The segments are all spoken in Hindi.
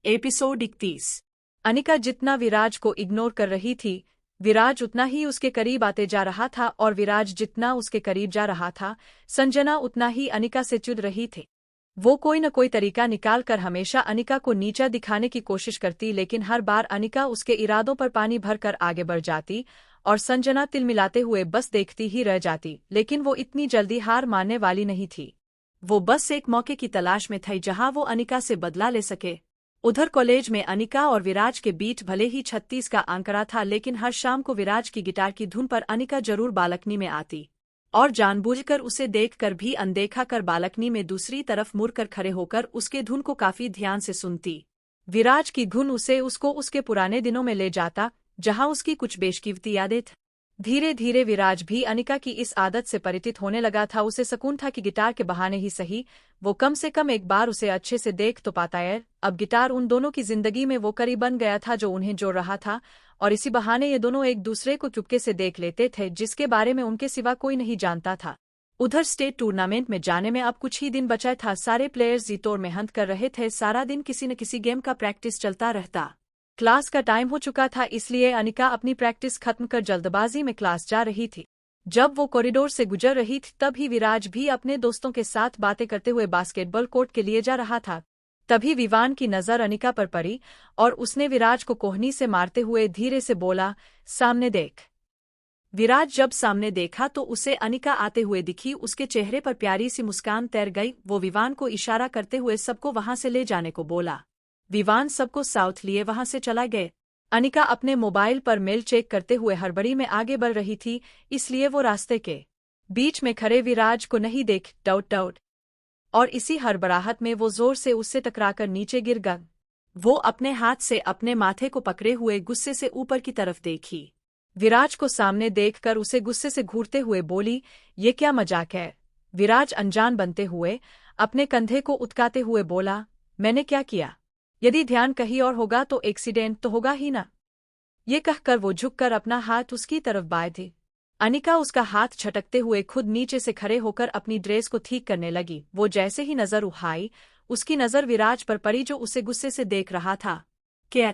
एपिसोड 31। अनिका जितना विराज को इग्नोर कर रही थी, विराज उतना ही उसके करीब आते जा रहा था और विराज जितना उसके करीब जा रहा था, संजना उतना ही अनिका से चिढ़ रही थी। वो कोई न कोई तरीका निकाल कर हमेशा अनिका को नीचा दिखाने की कोशिश करती, लेकिन हर बार अनिका उसके इरादों पर पानी भरकर आगे बढ़ जाती और संजना तिलमिलाते हुए बस देखती ही रह जाती। लेकिन वो इतनी जल्दी हार मानने वाली नहीं थी। वो बस एक मौके की तलाश में थी जहां वो अनिका से बदला ले सके। उधर कॉलेज में अनिका और विराज के बीच भले ही 36 का आंकड़ा था, लेकिन हर शाम को विराज की गिटार की धुन पर अनिका जरूर बालकनी में आती और जानबूझकर उसे देखकर भी अनदेखा कर बालकनी में दूसरी तरफ मुड़कर खड़े होकर उसके धुन को काफी ध्यान से सुनती। विराज की धुन उसको उसके पुराने दिनों में ले जाता, जहां उसकी कुछ बेशकीमती यादें थीं। धीरे धीरे विराज भी अनिका की इस आदत से परिचित होने लगा था। उसे सुकून था कि गिटार के बहाने ही सही, वो कम से कम एक बार उसे अच्छे से देख तो पाता है। अब गिटार उन दोनों की जिंदगी में वो कड़ी बन गया था जो उन्हें जोड़ रहा था, और इसी बहाने ये दोनों एक दूसरे को चुपके से देख लेते थे, जिसके बारे में उनके सिवा कोई नहीं जानता था। उधर स्टेट टूर्नामेंट में जाने में अब कुछ ही दिन बचा था। सारे प्लेयर्स जी तोड़ मेहनत कर रहे थे। सारा दिन किसी न किसी गेम का प्रैक्टिस चलता रहता। क्लास का टाइम हो चुका था, इसलिए अनिका अपनी प्रैक्टिस खत्म कर जल्दबाजी में क्लास जा रही थी। जब वो कॉरिडोर से गुजर रही थी, तभी विराज भी अपने दोस्तों के साथ बातें करते हुए बास्केटबॉल कोर्ट के लिए जा रहा था। तभी विवान की नजर अनिका पर पड़ी और उसने विराज को कोहनी से मारते हुए धीरे से बोला, सामने देख। विराज जब सामने देखा तो उसे अनिका आते हुए दिखी। उसके चेहरे पर प्यारी सी मुस्कान तैर गई। वो विवान को इशारा करते हुए सबको वहां से ले जाने को बोला। विवान सबको साउथ लिए वहां से चला गए। अनिका अपने मोबाइल पर मेल चेक करते हुए हड़बड़ी में आगे बढ़ रही थी, इसलिए वो रास्ते के बीच में खड़े विराज को नहीं देख डाउट और इसी हड़बड़ाहट में वो जोर से उससे टकराकर नीचे गिर गया। वो अपने हाथ से अपने माथे को पकड़े हुए गुस्से से ऊपर की तरफ देखी। विराज को सामने देखकर उसे गुस्से से घूरते हुए बोली, ये क्या मजाक है? विराज अनजान बनते हुए अपने कंधे को उतकाते हुए बोला, मैंने क्या किया? यदि ध्यान कहीं और होगा तो एक्सीडेंट तो होगा ही ना। ये कहकर वो झुककर अपना हाथ उसकी तरफ बाए थी। अनिका उसका हाथ झटकते हुए खुद नीचे से खड़े होकर अपनी ड्रेस को ठीक करने लगी। वो जैसे ही नजर उठाई, उसकी नजर विराज पर पड़ी जो उसे गुस्से से देख रहा था। क्या?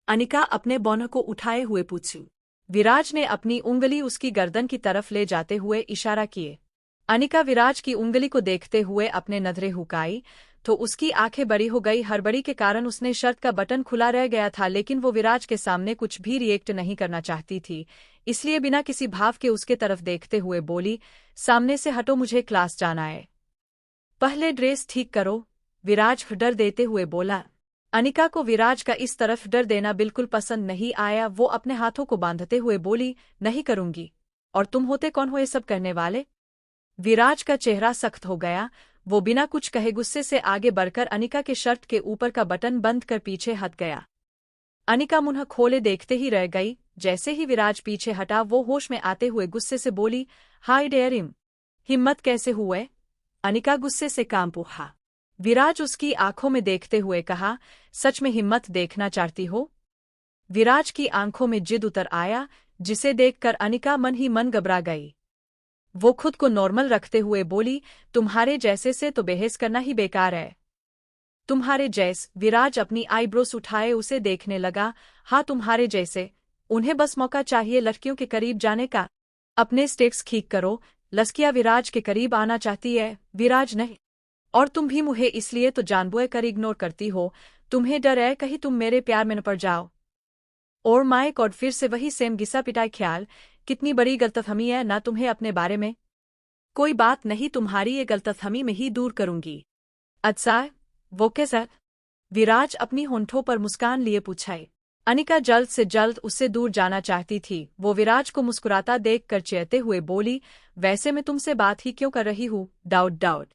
अनिका अपने बौने को उठाए हुए पूछी। विराज ने अपनी उंगली उसकी गर्दन की तरफ ले जाते हुए इशारा किए। अनिका विराज की उंगली को देखते हुए अपने नजरें हुकाई तो उसकी आंखें बड़ी हो गई। हड़बड़ी के कारण उसने शर्ट का बटन खुला रह गया था, लेकिन वो विराज के सामने कुछ भी रिएक्ट नहीं करना चाहती थी, इसलिए बिना किसी भाव के उसके तरफ देखते हुए बोली, सामने से हटो, मुझे क्लास जाना है। पहले ड्रेस ठीक करो, विराज डर देते हुए बोला। अनिका को विराज का इस तरफ डर देना बिल्कुल पसंद नहीं आया। वो अपने हाथों को बांधते हुए बोली, नहीं करूंगी। और तुम होते कौन हो ये सब करने वाले? विराज का चेहरा सख्त हो गया। वो बिना कुछ कहे गुस्से से आगे बढ़कर अनिका के शर्ट के ऊपर का बटन बंद कर पीछे हट गया। अनिका मुंह खोले देखते ही रह गई। जैसे ही विराज पीछे हटा, वो होश में आते हुए गुस्से से बोली, हाय डेयर हिम, हिम्मत कैसे हुए? अनिका गुस्से से कांप उठा। विराज उसकी आंखों में देखते हुए कहा, सच में हिम्मत देखना चाहती हो? विराज की आंखों में जिद उतर आया, जिसे देखकर अनिका मन ही मन घबरा गई। वो खुद को नॉर्मल रखते हुए बोली, तुम्हारे जैसे से तो बहस करना ही बेकार है। तुम्हारे जैस? विराज अपनी आईब्रोस उठाए उसे देखने लगा। हाँ, तुम्हारे जैसे। उन्हें बस मौका चाहिए लड़कियों के करीब जाने का। अपने स्टेप्स ठीक करो। लस्किया विराज के करीब आना चाहती है, विराज नहीं। और तुम भी मुझे इसलिए तो जानबूझ कर इग्नोर करती हो। तुम्हें डर है कहीं तुम मेरे प्यार में न पड़ जाओ। और माय गॉड, फिर से वही सेम घिसा पिटाई ख्याल। कितनी बड़ी गलतफहमी है ना तुम्हें अपने बारे में? कोई बात नहीं, तुम्हारी ये गलतफहमी में ही दूर करूंगी। अच्छा, वो कैसा? विराज अपनी होंठों पर मुस्कान लिए पूछाए। अनिका जल्द से जल्द उससे दूर जाना चाहती थी। वो विराज को मुस्कुराता देखकर चिढ़ते हुए बोली, वैसे मैं तुमसे बात ही क्यों कर रही हूँ? डाउट।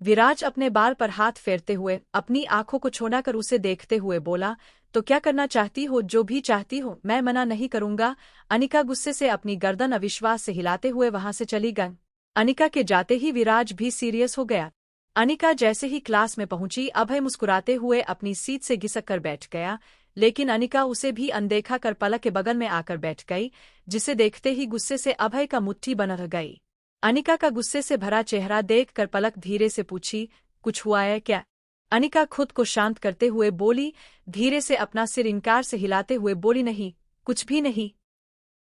विराज अपने बाल पर हाथ फेरते हुए अपनी आंखों को छोड़ाकर उसे देखते हुए बोला, तो क्या करना चाहती हो? जो भी चाहती हो, मैं मना नहीं करूंगा। अनिका गुस्से से अपनी गर्दन अविश्वास से हिलाते हुए वहां से चली गई। अनिका के जाते ही विराज भी सीरियस हो गया। अनिका जैसे ही क्लास में पहुंची, अभय मुस्कुराते हुए अपनी सीट से घिसक कर बैठ गया, लेकिन अनिका उसे भी अनदेखा कर पलक के बगल में आकर बैठ गई, जिसे देखते ही गुस्से से अभय का मुट्ठी बन रह गई। अनिका का गुस्से से भरा चेहरा देखकर पलक धीरे से पूछी, कुछ हुआ है क्या? अनिका खुद को शांत करते हुए बोली, धीरे से अपना सिर इनकार से हिलाते हुए बोली, नहीं, कुछ भी नहीं।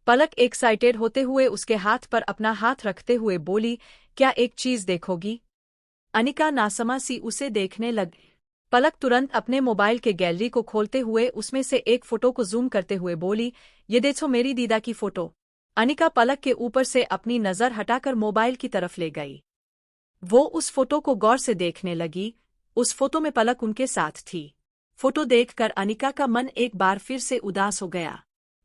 पलक एक्साइटेड होते हुए उसके हाथ पर अपना हाथ रखते हुए बोली, क्या एक चीज देखोगी? अनिका नासमा सी उसे देखने लगी। पलक तुरंत अपने मोबाइल के गैलरी को खोलते हुए उसमें से एक फोटो को जूम करते हुए बोली, ये देखो मेरी दीदा की फोटो। अनिका पलक के ऊपर से अपनी नजर हटाकर मोबाइल की तरफ ले गई। वो उस फोटो को गौर से देखने लगी। उस फोटो में पलक उनके साथ थी। फोटो देखकर अनिका का मन एक बार फिर से उदास हो गया।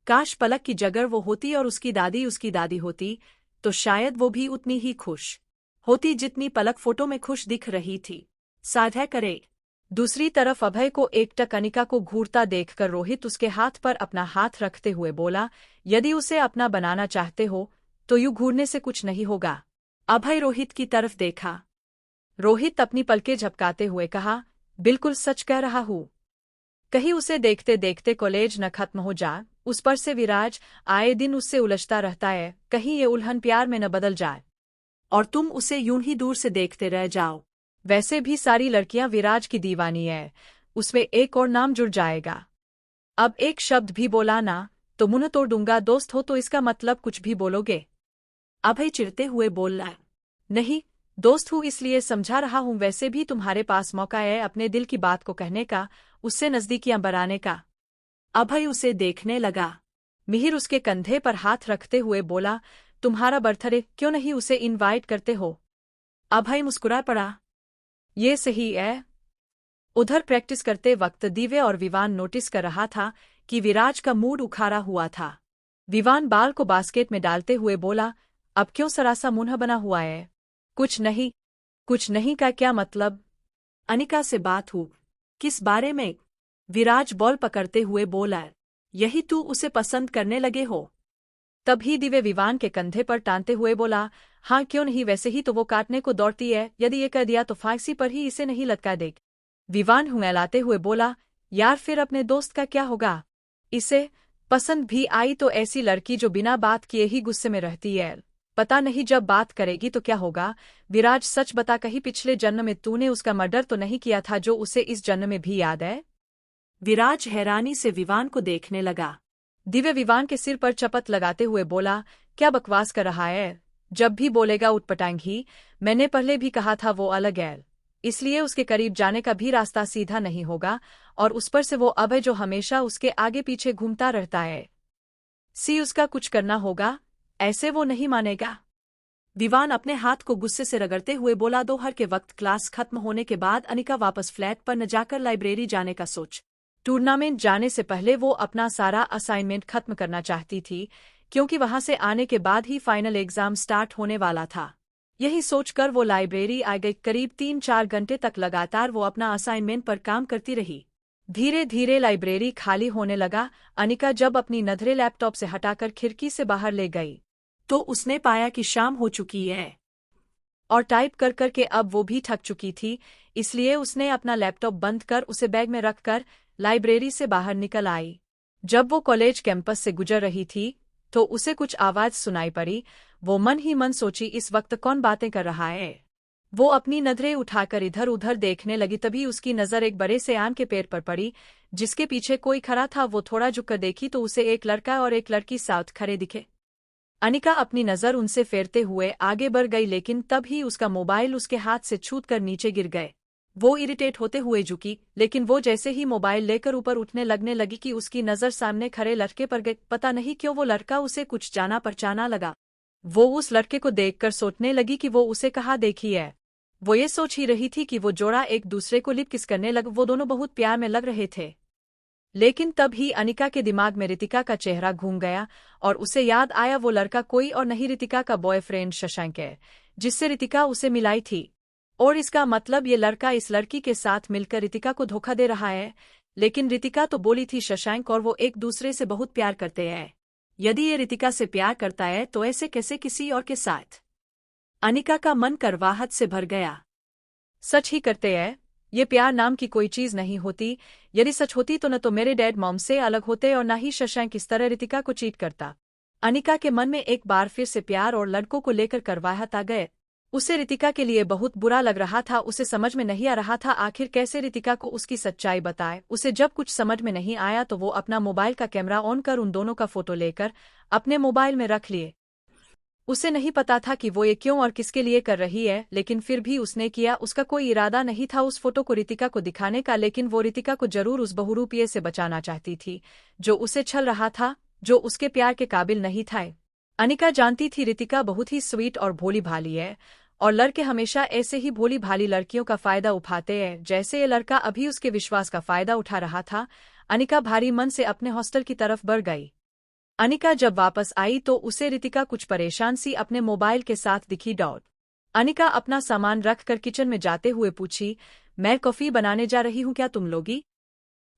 काश पलक की जगह वो होती और उसकी दादी होती, तो शायद वो भी उतनी ही खुश होती जितनी पलक फोटो में खुश दिख रही थी। साझा करे। दूसरी तरफ अभय को एकटक अनिका को घूरता देखकर रोहित उसके हाथ पर अपना हाथ रखते हुए बोला, यदि उसे अपना बनाना चाहते हो तो यूं घूरने से कुछ नहीं होगा। अभय रोहित की तरफ देखा। रोहित अपनी पलकें झपकाते हुए कहा, बिल्कुल सच कह रहा हूँ। कहीं उसे देखते देखते कॉलेज न खत्म हो जा। उस पर से विराज आए दिन उससे उलझता रहता है, कहीं ये उल्हन प्यार में न बदल जाए और तुम उसे यूं ही दूर से देखते रह जाओ। वैसे भी सारी लड़कियां विराज की दीवानी है, उसमें एक और नाम जुड़ जाएगा। अब एक शब्द भी बोला ना तो मुंह तोड़ दूंगा। दोस्त हो तो इसका मतलब कुछ भी बोलोगे? अभय चिढ़ते हुए बोला, नहीं, दोस्त हूँ इसलिए समझा रहा हूँ। वैसे भी तुम्हारे पास मौका है अपने दिल की बात को कहने का, उससे नजदीकियां बढ़ाने का। अभय उसे देखने लगा। मिहिर उसके कंधे पर हाथ रखते हुए बोला, तुम्हारा बर्थडे क्यों नहीं उसे इनवाइट करते हो? अभय मुस्कुरा पड़ा, ये सही है। उधर प्रैक्टिस करते वक्त दिव्य और विवान नोटिस कर रहा था कि विराज का मूड उखाड़ा हुआ था। विवान बाल को बास्केट में डालते हुए बोला, अब क्यों सरासा मुंह बना हुआ है? कुछ नहीं। कुछ नहीं का क्या मतलब? अनिका से बात हुई। किस बारे में? विराज बॉल पकड़ते हुए बोला, यही तू उसे पसंद करने लगे हो? तभी दिव्य विवान के कंधे पर टानते हुए बोला, हाँ क्यों नहीं, वैसे ही तो वो काटने को दौड़ती है, यदि ये कर दिया तो फांसी पर ही इसे नहीं लटका देगी। विवान हुंगलाते हुए बोला, यार फिर अपने दोस्त का क्या होगा? इसे पसंद भी आई तो ऐसी लड़की जो बिना बात किए ही गुस्से में रहती है, पता नहीं जब बात करेगी तो क्या होगा। विराज सच बता, कहीं पिछले जन्म में तूने उसका मर्डर तो नहीं किया था जो उसे इस जन्म में भी याद है? विराज हैरानी से विवान को देखने लगा। दिव्य विवान के सिर पर चपत लगाते हुए बोला, क्या बकवास कर रहा है? जब भी बोलेगा उठपटांग। मैंने पहले भी कहा था वो अलग है, इसलिए उसके करीब जाने का भी रास्ता सीधा नहीं होगा। और उस पर से वो अभय जो हमेशा उसके आगे पीछे घूमता रहता है, उसका कुछ करना होगा, ऐसे वो नहीं मानेगा। विवान अपने हाथ को गुस्से से रगड़ते हुए बोला, दोपहर के वक्त क्लास खत्म होने के बाद अनिका वापस फ्लैट पर न जाकर लाइब्रेरी जाने का सोच। टूर्नामेंट जाने से पहले वो अपना सारा असाइनमेंट खत्म करना चाहती थी, क्योंकि वहां से आने के बाद ही फाइनल एग्जाम स्टार्ट होने वाला था। यही सोचकर वो लाइब्रेरी आ गई। करीब 3-4 घंटे तक लगातार वो अपना असाइनमेंट पर काम करती रही। धीरे धीरे लाइब्रेरी खाली होने लगा। अनिका जब अपनी नजरें लैपटॉप से हटाकर खिड़की से बाहर ले गई तो उसने पाया कि शाम हो चुकी है और टाइप कर कर के अब वो भी थक चुकी थी, इसलिए उसने अपना लैपटॉप बंद कर उसे बैग में रखकर लाइब्रेरी से बाहर निकल आई। जब वो कॉलेज कैंपस से गुजर रही थी तो उसे कुछ आवाज सुनाई पड़ी। वो मन ही मन सोची, इस वक्त कौन बातें कर रहा है? वो अपनी नजरें उठाकर इधर उधर देखने लगी। तभी उसकी नजर एक बड़े से आम के पेड़ पर पड़ी जिसके पीछे कोई खड़ा था। वो थोड़ा झुककर देखी तो उसे एक लड़का और एक लड़की साथ खड़े दिखे। अनिका अपनी नजर उनसे फेरते हुए आगे बढ़ गई, लेकिन तब ही उसका मोबाइल उसके हाथ से छूटकर नीचे गिर गए। वो इरिटेट होते हुए झुकी, लेकिन वो जैसे ही मोबाइल लेकर ऊपर उठने लगने लगी कि उसकी नजर सामने खड़े लड़के पर गई। पता नहीं क्यों वो लड़का उसे कुछ जाना पहचाना लगा। वो उस लड़के को देखकर सोचने लगी कि वो उसे कहाँ देखी है। वो ये सोच ही रही थी कि वो जोड़ा एक दूसरे को लिप किस करने लग। वो दोनों बहुत प्यार में लग रहे थे। लेकिन तब ही अनिका के दिमाग में रितिका का चेहरा घूम गया और उसे याद आया वो लड़का कोई और नहीं रितिका का बॉयफ्रेंड शशांक है, जिससे रितिका उसे मिलाई थी। और इसका मतलब ये लड़का इस लड़की के साथ मिलकर रितिका को धोखा दे रहा है। लेकिन रितिका तो बोली थी शशांक और वो एक दूसरे से बहुत प्यार करते हैं। यदि ये रितिका से प्यार करता है तो ऐसे कैसे किसी और के साथ? अनिका का मन करवाहट से भर गया। सच ही करते हैं, ये प्यार नाम की कोई चीज नहीं होती। यदि सच होती तो न तो मेरे डैड मॉम से अलग होते और न ही शशांक इस तरह रितिका को चीट करता। अनिका के मन में एक बार फिर से प्यार और लड़कों को लेकर करवाहट आ गए। उसे रितिका के लिए बहुत बुरा लग रहा था। उसे समझ में नहीं आ रहा था आखिर कैसे रितिका को उसकी सच्चाई बताए। उसे जब कुछ समझ में नहीं आया तो वो अपना मोबाइल का कैमरा ऑन कर उन दोनों का फोटो लेकर अपने मोबाइल में रख लिए। उसे नहीं पता था कि वो ये क्यों और किसके लिए कर रही है, लेकिन फिर भी उसने किया। उसका कोई इरादा नहीं था उस फोटो को रितिका को दिखाने का, लेकिन वो रितिका को जरूर उस बहुरूपिये से बचाना चाहती थी जो उसे छल रहा था, जो उसके प्यार के काबिल नहीं था। अनिका जानती थी रितिका बहुत ही स्वीट और भोली भाली है, और लड़के हमेशा ऐसे ही भोली भाली लड़कियों का फायदा उठाते हैं, जैसे ये लड़का अभी उसके विश्वास का फायदा उठा रहा था। अनिका भारी मन से अपने हॉस्टल की तरफ बढ़ गई। अनिका जब वापस आई तो उसे रितिका कुछ परेशान सी अपने मोबाइल के साथ दिखी। अनिका अपना सामान रखकर किचन में जाते हुए पूछी, मैं कॉफी बनाने जा रही हूँ, क्या तुम लोगी?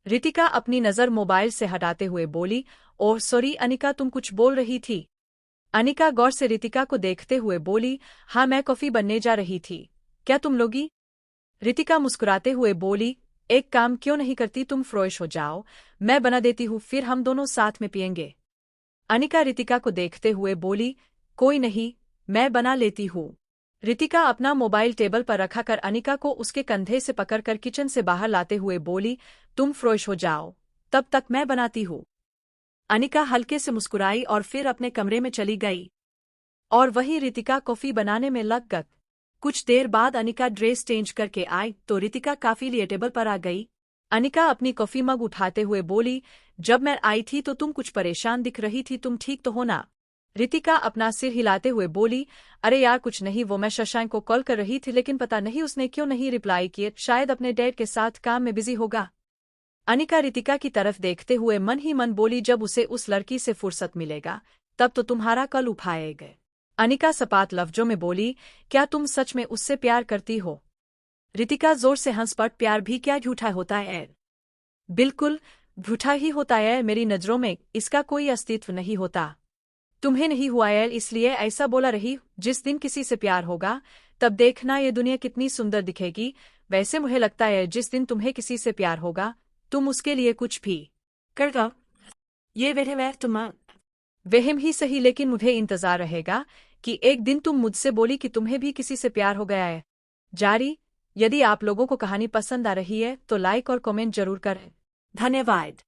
रितिका अपनी नज़र मोबाइल से हटाते हुए बोली, ओह सॉरी अनिका, तुम कुछ बोल रही थी? अनिका गौर से रितिका को देखते हुए बोली, हाँ मैं कॉफी बनने जा रही थी, क्या तुम लोगी? रितिका मुस्कुराते हुए बोली, एक काम क्यों नहीं करती, तुम फ्रेश हो जाओ, मैं बना देती हूँ, फिर हम दोनों साथ में पियेंगे। अनिका रितिका को देखते हुए बोली, कोई नहीं, मैं बना लेती हूँ। रितिका अपना मोबाइल टेबल पर रखा कर अनिका को उसके कंधे से पकड़कर किचन से बाहर लाते हुए बोली, तुम फ्रेश हो जाओ, तब तक मैं बनाती हूँ। अनिका हल्के से मुस्कुराई और फिर अपने कमरे में चली गई, और वहीं रितिका कॉफी बनाने में लग गई। कुछ देर बाद अनिका ड्रेस चेंज करके आई तो रितिका काफी लिए टेबल पर आ गई। अनिका अपनी कॉफी मग उठाते हुए बोली, जब मैं आई थी तो तुम कुछ परेशान दिख रही थी, तुम ठीक तो हो ना? रितिका अपना सिर हिलाते हुए बोली, अरे यार कुछ नहीं, वो मैं शशांक को कॉल कर रही थी लेकिन पता नहीं उसने क्यों नहीं रिप्लाई किए, शायद अपने डैड के साथ काम में बिजी होगा। अनिका रितिका की तरफ देखते हुए मन ही मन बोली, जब उसे उस लड़की से फुर्सत मिलेगा तब तो तुम्हारा कल उठाएगा। अनिका सपाट लफ्जों में बोली, क्या तुम सच में उससे प्यार करती हो? रितिका जोर से हंस पड़, प्यार भी क्या झूठा होता है? बिल्कुल झूठा ही होता है, मेरी नजरों में इसका कोई अस्तित्व नहीं होता। तुम्हें नहीं हुआ है इसलिए ऐसा बोला रही, जिस दिन किसी से प्यार होगा तब देखना ये दुनिया कितनी सुंदर दिखेगी। वैसे मुझे लगता है जिस दिन तुम्हें किसी से प्यार होगा तुम उसके लिए कुछ भी करगा। ये वहम ही सही, लेकिन मुझे इंतजार रहेगा कि एक दिन तुम मुझसे बोली कि तुम्हें भी किसी से प्यार हो गया है। जारी। यदि आप लोगों को कहानी पसंद आ रही है तो लाइक और कमेंट जरूर करें। धन्यवाद।